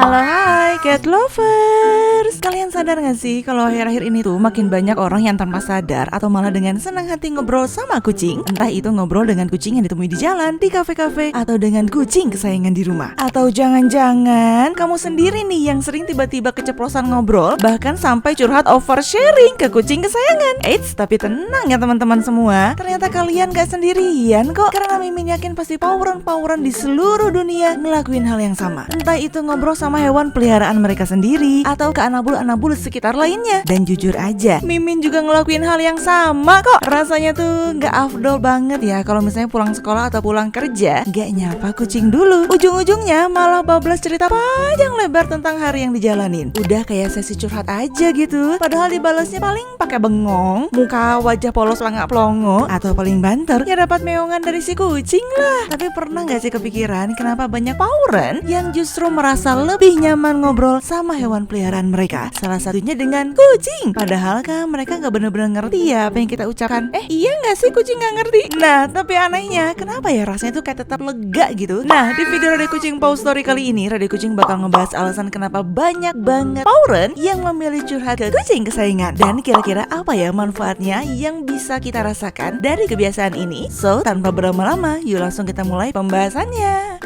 Halo hai cat lovers. Kalian sadar gak sih kalau akhir-akhir ini tuh makin banyak orang yang tanpa sadar atau malah dengan senang hati ngobrol sama kucing. Entah itu ngobrol dengan kucing yang ditemui di jalan, di kafe-kafe, atau dengan kucing kesayangan di rumah. Atau jangan-jangan kamu sendiri nih yang sering tiba-tiba keceplosan ngobrol, bahkan sampai curhat oversharing ke kucing kesayangan. Eits, tapi tenang ya teman-teman semua, ternyata kalian gak sendirian kok. Karena Mimin yakin pasti pauran-pauran di seluruh dunia ngelakuin hal yang sama. Entah itu ngobrol sama hewan peliharaan mereka sendiri atau ke anabul-anabul sekitar lainnya. Dan jujur aja, Mimin juga ngelakuin hal yang sama kok. Rasanya tuh gak afdol banget ya kalau misalnya pulang sekolah atau pulang kerja gak nyapa kucing dulu. Ujung-ujungnya malah bablas cerita panjang lebar tentang hari yang dijalanin. Udah kayak sesi curhat aja gitu. Padahal dibalasnya paling pakai bengong, muka wajah polos langak plongo, atau paling banter ya dapat meongan dari si kucing lah. Tapi pernah gak sih kepikiran kenapa banyak pauran yang justru merasa lebih nyaman ngobrol sama hewan peliharaan mereka? Salah satunya dengan kucing. Padahal kan mereka gak bener-bener ngerti ya apa yang kita ucapkan. Iya gak sih kucing gak ngerti? Nah, tapi anehnya kenapa ya rasanya tuh kayak tetap lega gitu. Nah, di video Rade Kucing Pau Story kali ini Rade Kucing bakal ngebahas alasan kenapa banyak banget pauran yang memilih curhat ke kucing kesayangan. Dan kira-kira apa ya manfaatnya yang bisa kita rasakan dari kebiasaan ini. So, tanpa berlama-lama, yuk langsung kita mulai pembahasannya.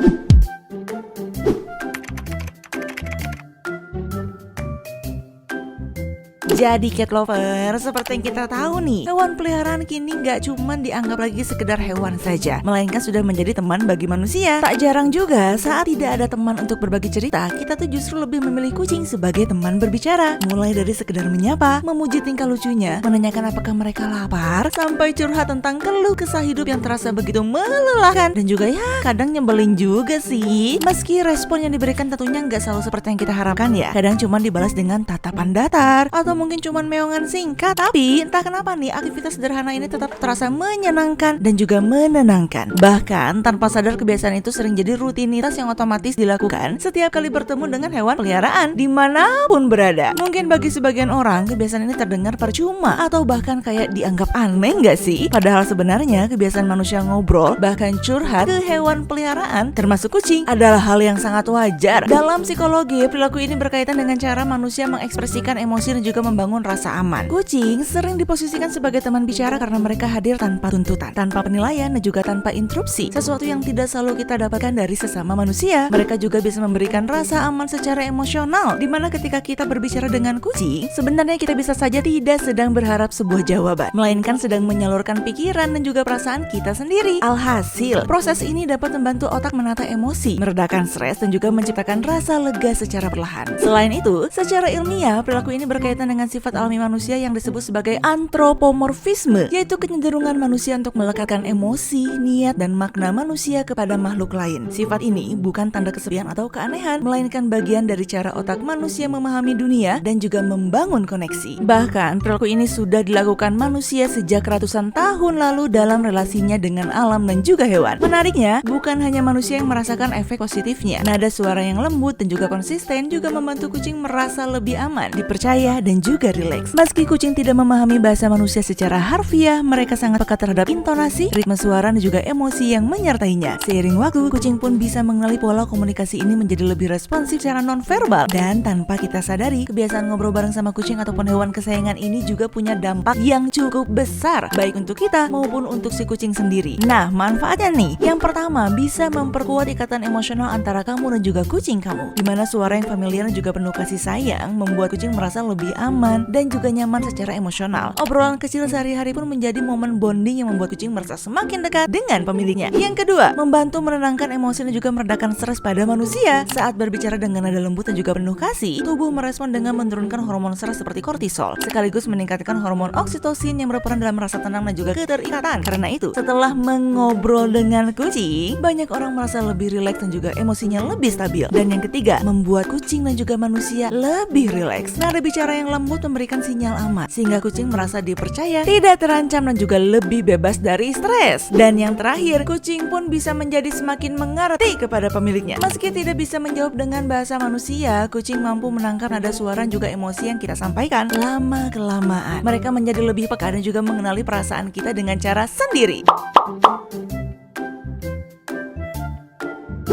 Jadi cat lover, seperti yang kita tahu nih, hewan peliharaan kini gak cuman dianggap lagi sekedar hewan saja, melainkan sudah menjadi teman bagi manusia. Tak jarang juga saat tidak ada teman untuk berbagi cerita, kita tuh justru lebih memilih kucing sebagai teman berbicara. Mulai dari sekedar menyapa, memuji tingkah lucunya, menanyakan apakah mereka lapar, sampai curhat tentang keluh kesah hidup yang terasa begitu melelahkan. Dan juga ya kadang nyebelin juga sih. Meski respon yang diberikan tentunya gak selalu seperti yang kita harapkan ya. Kadang cuma dibalas dengan tatapan datar, atau mungkin cuman meongan singkat. Tapi entah kenapa nih aktivitas sederhana ini tetap terasa menyenangkan dan juga menenangkan. Bahkan tanpa sadar kebiasaan itu sering jadi rutinitas yang otomatis dilakukan setiap kali bertemu dengan hewan peliharaan dimanapun berada. Mungkin bagi sebagian orang kebiasaan ini terdengar percuma atau bahkan kayak dianggap aneh gak sih? Padahal sebenarnya kebiasaan manusia ngobrol bahkan curhat ke hewan peliharaan termasuk kucing adalah hal yang sangat wajar. Dalam psikologi, perilaku ini berkaitan dengan cara manusia mengekspresikan emosi dan juga membangun rasa aman. Kucing sering diposisikan sebagai teman bicara karena mereka hadir tanpa tuntutan, tanpa penilaian, dan juga tanpa interupsi. Sesuatu yang tidak selalu kita dapatkan dari sesama manusia. Mereka juga bisa memberikan rasa aman secara emosional, dimana ketika kita berbicara dengan kucing, sebenarnya kita bisa saja tidak sedang berharap sebuah jawaban, melainkan sedang menyalurkan pikiran dan juga perasaan kita sendiri. Alhasil, proses ini dapat membantu otak menata emosi, meredakan stres, dan juga menciptakan rasa lega secara perlahan. Selain itu, secara ilmiah, perilaku ini berkaitan dengan sifat alami manusia yang disebut sebagai antropomorfisme, yaitu kecenderungan manusia untuk melekatkan emosi, niat, dan makna manusia kepada makhluk lain. Sifat ini bukan tanda kesepian atau keanehan, melainkan bagian dari cara otak manusia memahami dunia dan juga membangun koneksi. Bahkan, perilaku ini sudah dilakukan manusia sejak ratusan tahun lalu dalam relasinya dengan alam dan juga hewan. Menariknya, bukan hanya manusia yang merasakan efek positifnya. Nada suara yang lembut dan juga konsisten juga membantu kucing merasa lebih aman, dipercaya, dan juga rileks. Meski kucing tidak memahami bahasa manusia secara harfiah, mereka sangat peka terhadap intonasi, ritme suara, dan juga emosi yang menyertainya. Seiring waktu, kucing pun bisa mengenali pola komunikasi ini menjadi lebih responsif secara nonverbal. Dan tanpa kita sadari, kebiasaan ngobrol bareng sama kucing ataupun hewan kesayangan ini juga punya dampak yang cukup besar, baik untuk kita maupun untuk si kucing sendiri. Nah, manfaatnya nih, yang pertama bisa memperkuat ikatan emosional antara kamu dan juga kucing kamu, dimana suara yang familiar dan juga penuh kasih sayang membuat kucing merasa lebih aman dan juga nyaman secara emosional. Obrolan kecil sehari-hari pun menjadi momen bonding yang membuat kucing merasa semakin dekat dengan pemiliknya. Yang kedua, membantu menenangkan emosi dan juga meredakan stres pada manusia. Saat berbicara dengan nada lembut dan juga penuh kasih, tubuh merespon dengan menurunkan hormon stres seperti kortisol, sekaligus meningkatkan hormon oksitosin yang berperan dalam rasa tenang dan juga keterikatan. Karena itu, setelah mengobrol dengan kucing, banyak orang merasa lebih rileks dan juga emosinya lebih stabil. Dan yang ketiga, membuat kucing dan juga manusia lebih rileks. Nada bicara yang lembut memberikan sinyal aman, sehingga kucing merasa dipercaya, tidak terancam, dan juga lebih bebas dari stres. Dan yang terakhir, kucing pun bisa menjadi semakin mengerti kepada pemiliknya. Meski tidak bisa menjawab dengan bahasa manusia, kucing mampu menangkap nada suara dan juga emosi yang kita sampaikan. Lama-kelamaan, mereka menjadi lebih peka dan juga mengenali perasaan kita dengan cara sendiri.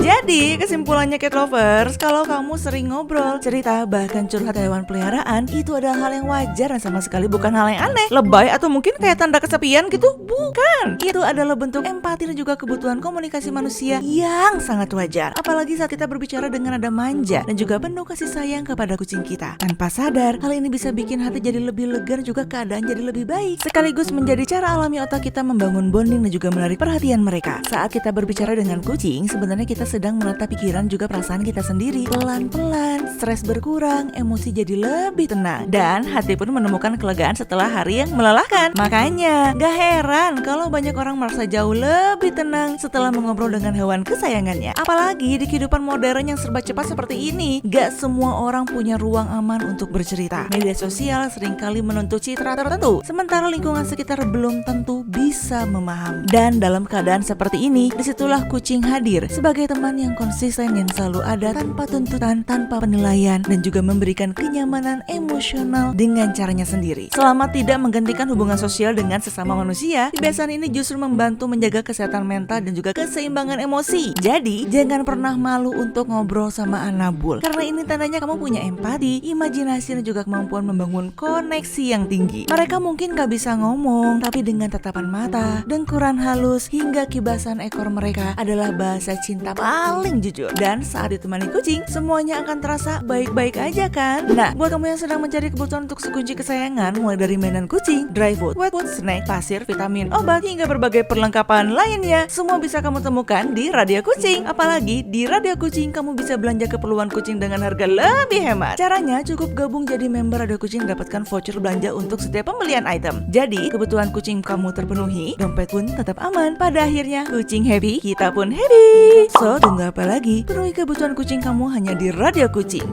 Jadi kesimpulannya cat lovers, kalau kamu sering ngobrol, cerita, bahkan curhat hewan peliharaan, itu adalah hal yang wajar dan sama sekali bukan hal yang aneh, lebay atau mungkin kayak tanda kesepian gitu. Bukan, itu adalah bentuk empati dan juga kebutuhan komunikasi manusia yang sangat wajar. Apalagi saat kita berbicara dengan nada manja dan juga penuh kasih sayang kepada kucing kita. Tanpa sadar, hal ini bisa bikin hati jadi lebih lega dan juga keadaan jadi lebih baik. Sekaligus menjadi cara alami otak kita membangun bonding dan juga menarik perhatian mereka. Saat kita berbicara dengan kucing, sebenarnya kita sedang menata pikiran juga perasaan kita sendiri. Pelan-pelan, stres berkurang, emosi jadi lebih tenang, dan hati pun menemukan kelegaan setelah hari yang melelahkan. Makanya, gak heran kalau banyak orang merasa jauh lebih tenang setelah mengobrol dengan hewan kesayangannya. Apalagi di kehidupan modern yang serba cepat seperti ini, gak semua orang punya ruang aman untuk bercerita. Media sosial seringkali menuntut citra tertentu, sementara lingkungan sekitar belum tentu bisa memahami. Dan dalam keadaan seperti ini, disitulah kucing hadir sebagai teman yang konsisten yang selalu ada tanpa tuntutan, tanpa penilaian, dan juga memberikan kenyamanan emosional dengan caranya sendiri. Selama tidak menggantikan hubungan sosial dengan sesama manusia, kebiasaan ini justru membantu menjaga kesehatan mental dan juga keseimbangan emosi. Jadi, jangan pernah malu untuk ngobrol sama Anabul, karena ini tandanya kamu punya empati, imajinasi, dan juga kemampuan membangun koneksi yang tinggi. Mereka mungkin gak bisa ngomong, tapi dengan tatapan mata, dengkuran halus, hingga kibasan ekor mereka adalah bahasa cinta paling jujur. Dan saat ditemani kucing, semuanya akan terasa baik-baik aja kan? Nah, buat kamu yang sedang mencari kebutuhan untuk sekunci kesayangan, mulai dari mainan kucing, dry food, wet food, snack, pasir, vitamin, obat, hingga berbagai perlengkapan lainnya, semua bisa kamu temukan di Radio Kucing. Apalagi di Radio Kucing, kamu bisa belanja keperluan kucing dengan harga lebih hemat. Caranya cukup gabung jadi member Radio Kucing, dapatkan voucher belanja untuk setiap pembelian item. Jadi, kebutuhan kucing kamu terpenuhi, dompet pun tetap aman. Pada akhirnya, kucing happy, kita pun happy. So, tunggu apa lagi? Penuhi kebutuhan kucing kamu hanya di Radio Kucing.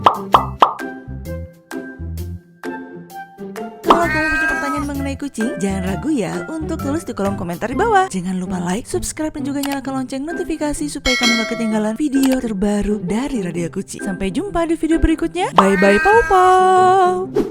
Kalau kamu punya pertanyaan mengenai kucing, jangan ragu ya untuk tulis di kolom komentar di bawah. Jangan lupa like, subscribe, dan juga nyalakan lonceng notifikasi supaya kamu gak ketinggalan video terbaru dari Radio Kucing. Sampai jumpa di video berikutnya. Bye-bye, pau-pau.